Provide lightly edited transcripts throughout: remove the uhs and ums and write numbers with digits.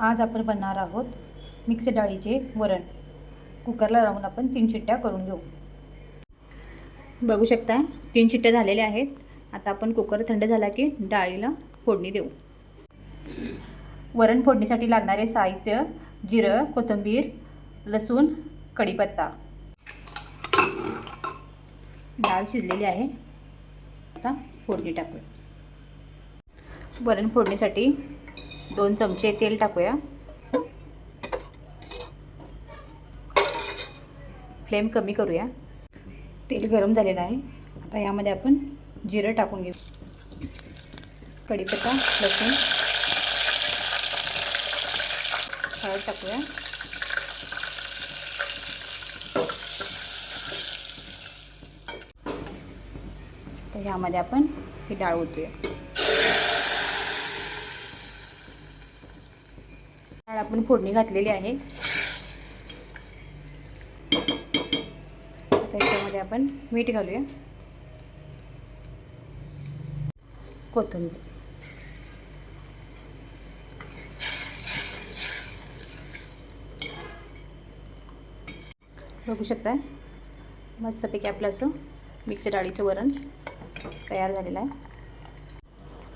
आज आपण बनवणार आहोत मिक्स डाळीचे वरण. कुकरला लावून आपण 3 शिट्ट्या करून घेऊ. बघू शकता 3 शिट्ट्या झालेल्या आहेत. आता आपण कुकर थंड झाला की डाळीला फोडणी देऊ. वरण फोडणीसाठी लागणारे साहित्य: जिरं, कोथिंबीर, लसूण, कढीपत्ता. डाळ शिजलेली आहे. आता फोडणी टाकूया. वरण फोडणीसाठी 2 चमचे तेल टाकूया. फ्लेम कमी करूया. तेल गरम झालेलं आहे. आता यामध्ये आपण जिरं टाकून घेऊ. कढीपत्ता, लसूण, हळद टाकूया. तर यामध्ये आपण ही डाळ ओतूया. डाळ आपण फोडणी घातलेली आहे. आता याच्यामध्ये आपण मीठ घालूया. कोथिंबीर, बघू शकता मस्तपैकी आपलं असं मिक्स डाळीचं वरण तयार झालेलं आहे.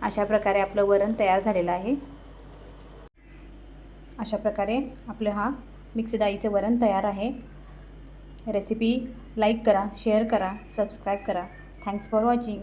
अशा प्रकारे आपलं वरण तयार झालेलं आहे. अशा प्रकारे आपलं हा मिक्स डाळीचं वरण तयार आहे. रेसिपी लाईक करा, शेअर करा, सबस्क्राईब करा. Thanks for watching.